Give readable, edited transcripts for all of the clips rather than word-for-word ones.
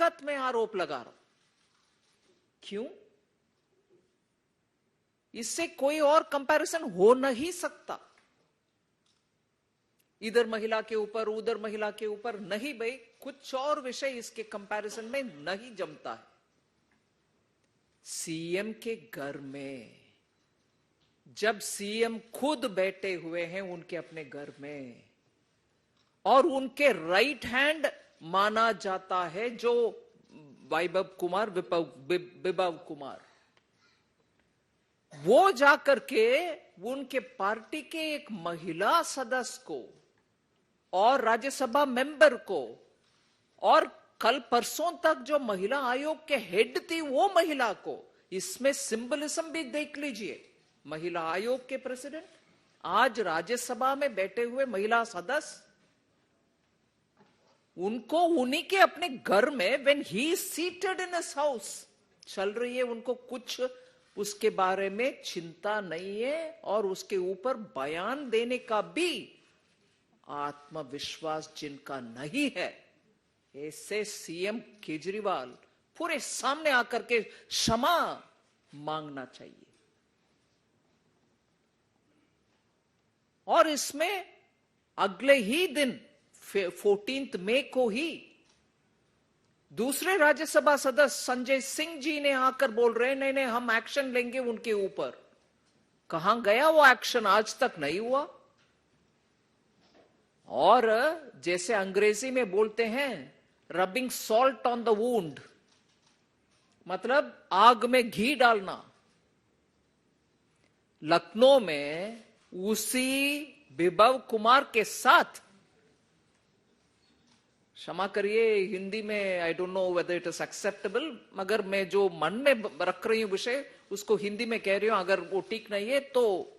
गलत मैं आरोप लगा रहा हूं। क्यों? इससे कोई और कंपैरिजन हो नहीं सकता। इधर महिला के ऊपर, उधर महिला के ऊपर नहीं भाई, कुछ और विषय इसके कंपैरिजन में नहीं जमता है। सीएम के घर में जब सीएम खुद बैठे हुए हैं उनके अपने घर में, और उनके राइट हैंड माना जाता है जो वैभव कुमार, विभव कुमार, वो जाकर के उनके पार्टी के एक महिला सदस्य को और राज्यसभा मेंबर को, और कल परसों तक जो महिला आयोग के हेड थी वो महिला को, इसमें सिंबलिज्म भी देख लीजिए। महिला आयोग के प्रेसिडेंट, आज राज्यसभा में बैठे हुए महिला सदस्य, उनको उन्हीं के अपने घर में when he is seated in his house चल रही है, उनको कुछ उसके बारे में चिंता नहीं है, और उसके ऊपर बयान देने का भी आत्मविश्वास जिनका नहीं है, ऐसे सीएम केजरीवाल पूरे सामने आकर के क्षमा मांगना चाहिए। और इसमें अगले ही दिन 14 मई को ही दूसरे राज्यसभा सदस्य संजय सिंह जी ने आकर बोल रहे हैं नहीं नहीं हम एक्शन लेंगे उनके ऊपर। कहां गया वो एक्शन? आज तक नहीं हुआ। और जैसे अंग्रेजी में बोलते हैं rubbing salt on the wound, मतलब आग में घी डालना। लखनऊ में उसी विभव कुमार के साथ, क्षमा करिए हिंदी में I don't know whether it is acceptable, मगर मैं जो मन में रख रही हूं विषय उसको हिंदी में कह रही हूं, अगर वो ठीक नहीं है तो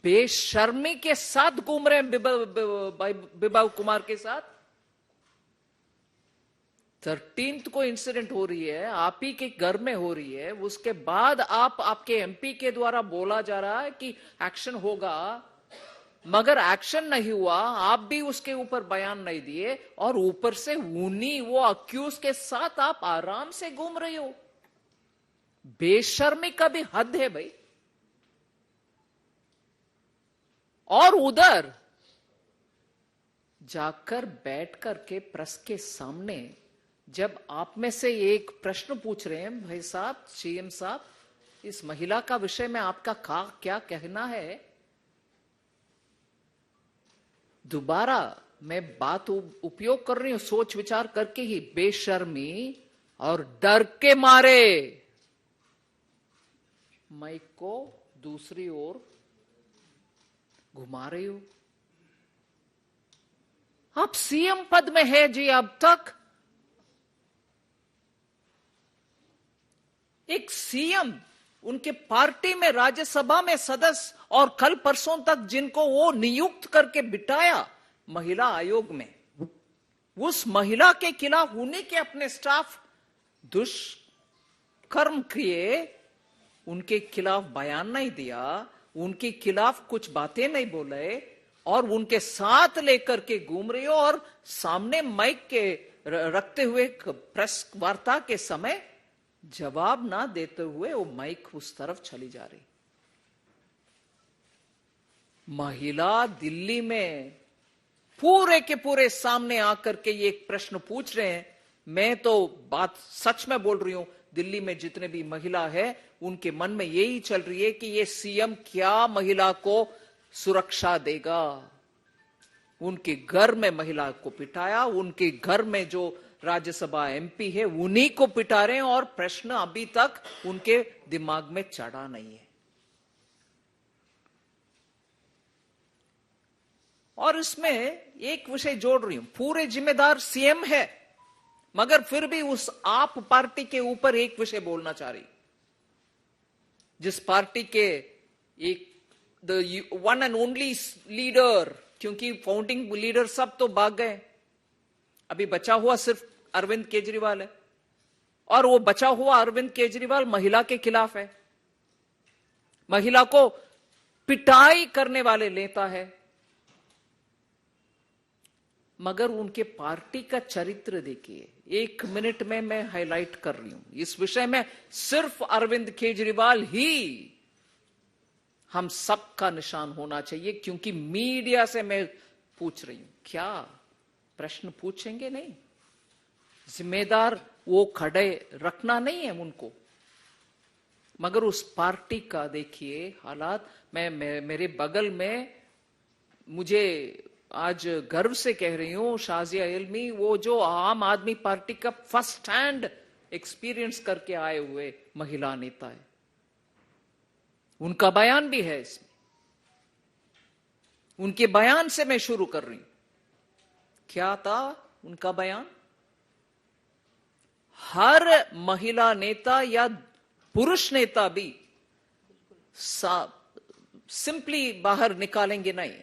बेशर्मी के साथ घूम रहे हैं विभव कुमार के साथ। 13 को इंसिडेंट हो रही है, आप ही के घर में हो रही है, उसके बाद आपके एमपी के द्वारा बोला जा रहा है कि एक्शन होगा, मगर एक्शन नहीं हुआ। आप भी उसके ऊपर बयान नहीं दिए, और ऊपर से उन्हीं वो अक्यूज के साथ आप आराम से घूम रहे हो। बेशर्मी का भी हद है भाई। और उधर जाकर बैठ करके प्रेस के सामने जब आप में से एक प्रश्न पूछ रहे हैं, भाई साहब, सीएम साहब, इस महिला का विषय में आपका क्या कहना है, दोबारा मैं बात उपयोग कर रही हूं सोच विचार करके ही, बेशर्मी और डर के मारे माइक को दूसरी ओर घुमा रही हो। आप सीएम पद में है जी, अब तक एक सीएम, उनके पार्टी में राज्यसभा में सदस्य, और कल परसों तक जिनको वो नियुक्त करके बिठाया महिला आयोग में, उस महिला के खिलाफ उन्हीं के अपने स्टाफ दुष्कर्म किए, उनके खिलाफ बयान नहीं दिया, उनके खिलाफ कुछ बातें नहीं बोले, और उनके साथ लेकर के घूम रही हो, और सामने माइक के रखते हुए प्रेस वार्ता के समय जवाब ना देते हुए वो माइक उस तरफ चली जा रही। महिला दिल्ली में पूरे के पूरे सामने आकर के ये एक प्रश्न पूछ रहे हैं। मैं तो बात सच में बोल रही हूं, दिल्ली में जितने भी महिला है उनके मन में यही चल रही है कि ये सीएम क्या महिला को सुरक्षा देगा। उनके घर में महिला को पिटाया, उनके घर में जो राज्यसभा एमपी है उन्हीं को पिटा रहे हैं, और प्रश्न अभी तक उनके दिमाग में चढ़ा नहीं है। और इसमें एक विषय जोड़ रही हूं, पूरे जिम्मेदार सीएम है, मगर फिर भी उस आप पार्टी के ऊपर एक विषय बोलना चाह रही, जिस पार्टी के एक वन एंड ओनली लीडर, क्योंकि फाउंडिंग लीडर सब तो भाग गए, अभी बचा हुआ सिर्फ अरविंद केजरीवाल है, और वो बचा हुआ अरविंद केजरीवाल महिला के खिलाफ है, महिला को पिटाई करने वाले नेता है। मगर उनके पार्टी का चरित्र देखिए। 1 मिनट में मैं हाईलाइट कर रही हूं इस विषय में। सिर्फ अरविंद केजरीवाल ही हम सबका निशान होना चाहिए, क्योंकि मीडिया से मैं पूछ रही हूं, क्या प्रश्न पूछेंगे? नहीं, जिम्मेदार वो खड़े रखना नहीं है उनको। मगर उस पार्टी का देखिए हालात। मेरे बगल में, मुझे आज गर्व से कह रही हूं, शाजिया इल्मी, वो जो आम आदमी पार्टी का फर्स्ट हैंड एक्सपीरियंस करके आए हुए महिला नेता है, उनका बयान भी है इसमें। उनके बयान से मैं शुरू कर रही हूं। क्या था उनका बयान? हर महिला नेता या पुरुष नेता भी सिंपली बाहर निकालेंगे नहीं,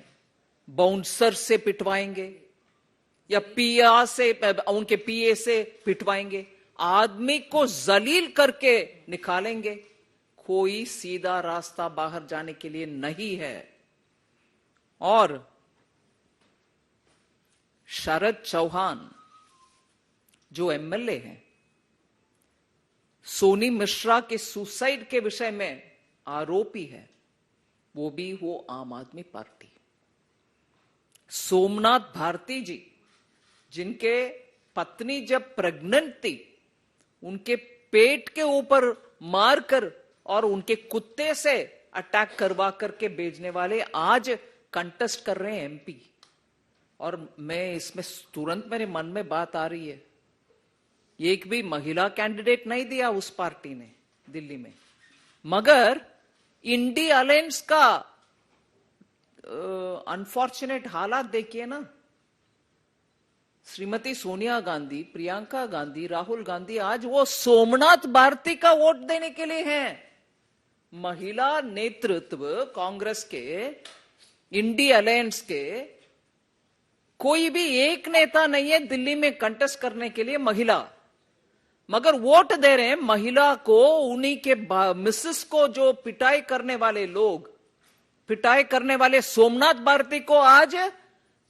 बाउंसर से पिटवाएंगे या पीआ से, उनके पीए से पिटवाएंगे, आदमी को जलील करके निकालेंगे। कोई सीधा रास्ता बाहर जाने के लिए नहीं है। और शरद चौहान जो एमएलए हैं, सोनी मिश्रा के सुसाइड के विषय में आरोपी है, वो भी हो आम आदमी पार्टी। सोमनाथ भारती जी, जिनके पत्नी जब प्रेग्नेंट थी, उनके पेट के ऊपर मारकर और उनके कुत्ते से अटैक करवा करके भेजने वाले आज कंटेस्ट कर रहे हैं एमपी। और मैं इसमें तुरंत मेरे मन में बात आ रही है, एक भी महिला कैंडिडेट नहीं दिया उस पार्टी ने दिल्ली में। मगर इंडी अलायंस का अनफॉर्चुनेट हालात देखिए ना। श्रीमती सोनिया गांधी, प्रियंका गांधी, राहुल गांधी आज वो सोमनाथ भारती का वोट देने के लिए हैं। महिला नेतृत्व कांग्रेस के, इंडी अलायंस के कोई भी एक नेता नहीं है दिल्ली में कंटेस्ट करने के लिए महिला, मगर वोट दे रहे हैं महिला को। उन्हीं के मिसेस को जो पिटाई करने वाले लोग, पिटाई करने वाले सोमनाथ भारती को आज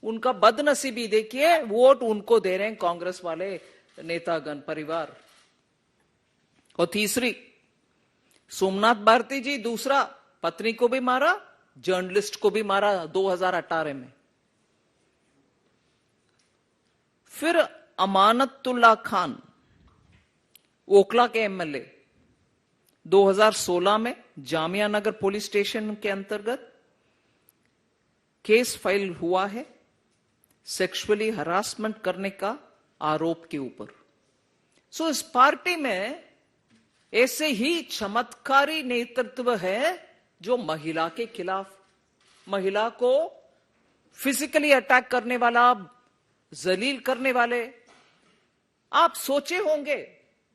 उनका बदनसीबी देखिए, वोट उनको दे रहे हैं कांग्रेस वाले नेतागण परिवार। और तीसरी, सोमनाथ भारती जी दूसरा, पत्नी को भी मारा, जर्नलिस्ट को भी मारा 2018 में। फिर अमानतुल्ला खान, ओखला के एमएलए, 2016 में जामिया नगर पुलिस स्टेशन के अंतर्गत केस फाइल हुआ है सेक्सुअली हरासमेंट करने का आरोप के ऊपर। सो इस पार्टी में ऐसे ही चमत्कारी नेतृत्व है जो महिला के खिलाफ, महिला को फिजिकली अटैक करने वाला, जलील करने वाले। आप सोचे होंगे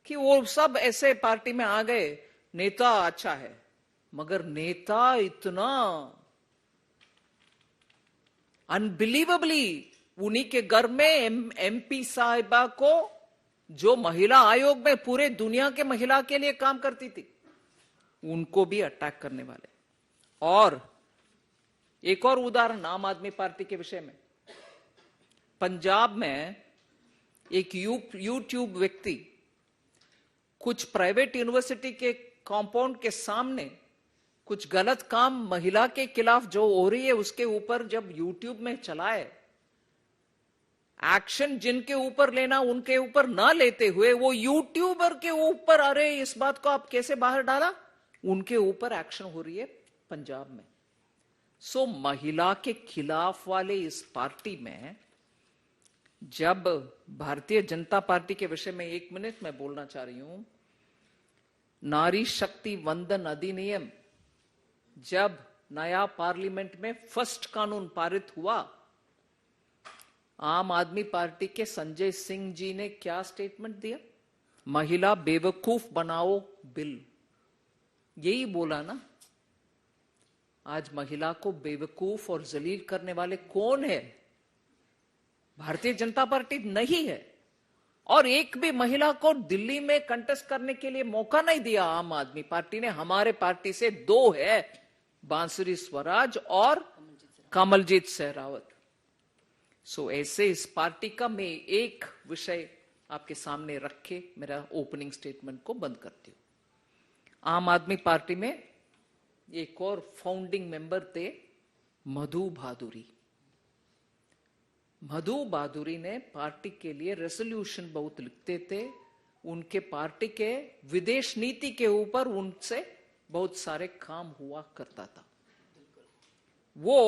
कि वो सब ऐसे पार्टी में आ गए, नेता अच्छा है, मगर नेता इतना अनबिलीवेबली, उन्हीं के घर में एमपी साहिबा को, जो महिला आयोग में पूरे दुनिया के महिला के लिए काम करती थी, उनको भी अटैक करने वाले। और एक और उदाहरण आम आदमी पार्टी के विषय में, पंजाब में एक यूट्यूब व्यक्ति कुछ प्राइवेट यूनिवर्सिटी के कंपाउंड के सामने कुछ गलत काम महिला के खिलाफ जो हो रही है उसके ऊपर जब यूट्यूब में चलाए, एक्शन जिनके ऊपर लेना उनके ऊपर ना लेते हुए वो यूट्यूबर के ऊपर, अरे इस बात को आप कैसे बाहर डाला, उनके ऊपर एक्शन हो रही है पंजाब में। सो महिला के खिलाफ वाले इस पार्टी में, जब भारतीय जनता पार्टी के विषय में 1 मिनट में बोलना चाह रही हूं, नारी शक्ति वंदन अधिनियम जब नया पार्लियामेंट में फर्स्ट कानून पारित हुआ, आम आदमी पार्टी के संजय सिंह जी ने क्या स्टेटमेंट दिया? महिला बेवकूफ बनाओ बिल, यही बोला ना। आज महिला को बेवकूफ और जलील करने वाले कौन है? भारतीय जनता पार्टी नहीं है। और एक भी महिला को दिल्ली में कंटेस्ट करने के लिए मौका नहीं दिया आम आदमी पार्टी ने। हमारे पार्टी से 2 है, बांसुरी स्वराज और कमलजीत शेरावत। सो ऐसे इस पार्टी का मैं एक विषय आपके सामने रख के मेरा ओपनिंग स्टेटमेंट को बंद करती हूं। आम आदमी पार्टी में एक और फाउंडिंग मेंबर थे मधु भादुरी। मधु भादुरी ने पार्टी के लिए रेजोल्यूशन बहुत लिखते थे। उनके पार्टी के विदेश नीति के ऊपर उनसे बहुत सारे काम हुआ करता था। वो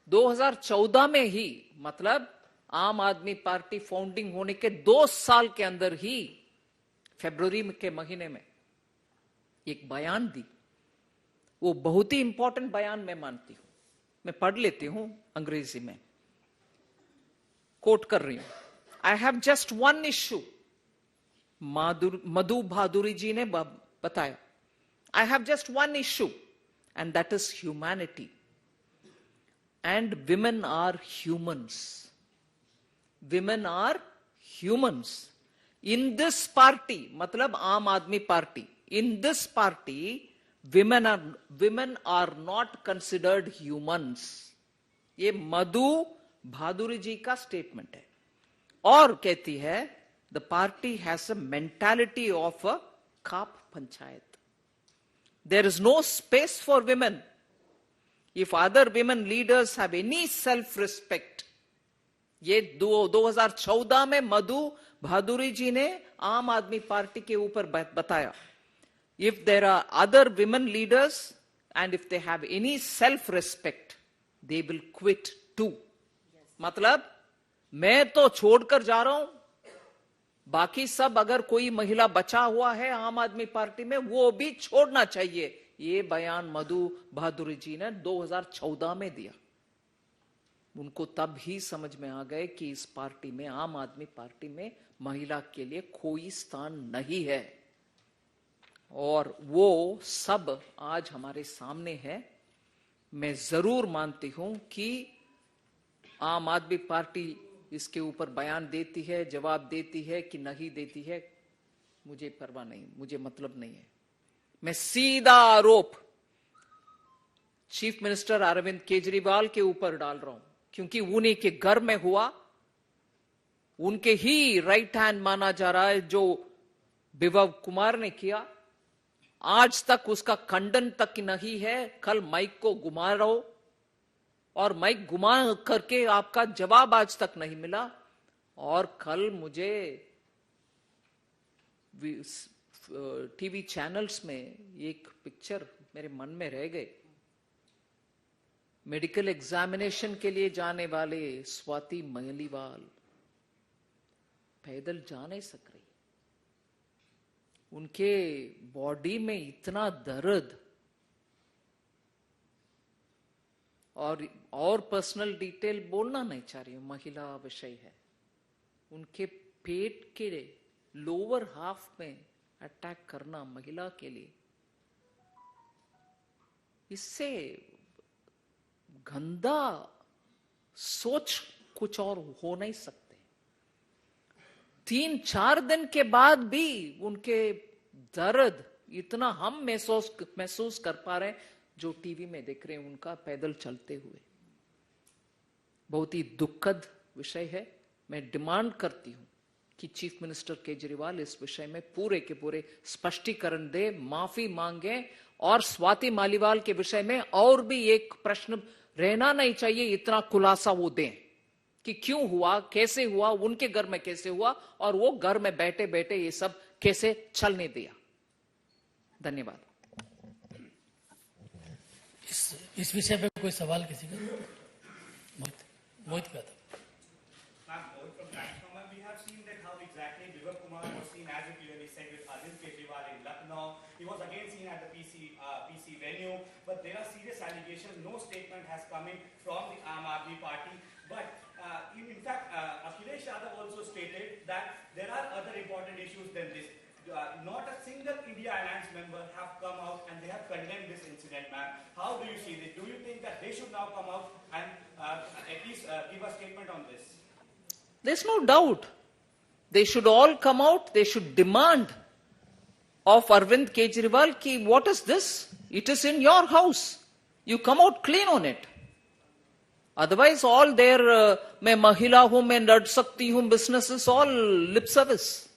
2014 में ही, मतलब आम आदमी पार्टी फाउंडिंग होने के 2 साल के अंदर ही, फरवरी के महीने में एक बयान दी। वो बहुत ही इंपॉर्टेंट बयान मैं मानती हूं। मैं पढ़ लेती हूं अंग्रेजी में, कोट कर रही हूं। I have just one issue, Madhu Bhaduri ji ने बताया। I have just one issue and that is humanity and women are humans. Women are humans in this party, मतलब Aam Aadmi Party, in this party women are not considered humans। ये मधु भादुरी जी का statement है। और कहती है the party has a mentality of a khap panchayat. There is no space for women. If other women leaders have any self respect. ये 2014 में मधु भादुरी जी ने आम आदमी पार्टी के ऊपर बताया। If there are other women leaders and if they have any self-respect, they will quit too। मतलब मैं तो छोड़कर जा रहा हूं, बाकी सब अगर कोई महिला बचा हुआ है आम आदमी पार्टी में, वो भी छोड़ना चाहिए। ये बयान मधु भादुरी जी ने 2014 में दिया। उनको तब ही समझ में आ गए कि इस पार्टी में, आम आदमी पार्टी में, महिला के लिए कोई स्थान नहीं है। और वो सब आज हमारे सामने है। मैं जरूर मानती हूं कि आम आदमी पार्टी इसके ऊपर बयान देती है, जवाब देती है कि नहीं देती है, मुझे परवाह नहीं, मुझे मतलब नहीं है। मैं सीधा आरोप चीफ मिनिस्टर अरविंद केजरीवाल के ऊपर डाल रहा हूं, क्योंकि उन्हीं के घर में हुआ। उनके ही राइट हैंड माना जा रहा है जो विभव कुमार ने किया। आज तक उसका खंडन तक नहीं है। कल माइक को घुमा रहो और माइक घुमा करके आपका जवाब आज तक नहीं मिला। और कल मुझे टीवी चैनल्स में एक पिक्चर मेरे मन में रह गए। मेडिकल एग्जामिनेशन के लिए जाने वाले स्वाति मलिवाल पैदल जा नहीं सक रही। उनके बॉडी में इतना दर्द, और पर्सनल डिटेल बोलना नहीं चाह रही हूं, महिला विषय है। उनके पेट के लोअर हाफ में अटैक करना महिला के लिए, इससे गंदा सोच कुछ और हो नहीं सकते। 3-4 दिन के बाद भी उनके दर्द इतना हम महसूस कर पा रहे हैं, जो टीवी में देख रहे हैं उनका पैदल चलते हुए। बहुत ही दुखद विषय है। मैं डिमांड करती हूं कि चीफ मिनिस्टर केजरीवाल इस विषय में पूरे के पूरे स्पष्टीकरण दे, माफी मांगे। और स्वाति मालिवाल के विषय में और भी एक प्रश्न रहना नहीं चाहिए, इतना खुलासा वो दें कि क्यों हुआ, कैसे हुआ, उनके घर में कैसे हुआ, और वो घर में बैठे बैठे ये सब कैसे चलने दिया। धन्यवाद। इस विषय पे कोई सवाल किसी का? मोहित का था। He was again seen at the PC venue, but there are serious allegations. No statement has come in from the Aam Aadmi Party. But in fact, Akhilesh Yadav also stated that there are other important issues than this. Not a single India Alliance member have come out and they have condemned this incident, ma'am. How do you see this? Do you think that they should now come out and at least give a statement on this? There's no doubt. They should all come out. They should demand of Arvind Kejriwal ki what is this? It is in your house. You come out clean on it. Otherwise, all their मैं महिला हूं, मैं लड़ सकती हूं, business is all lip service.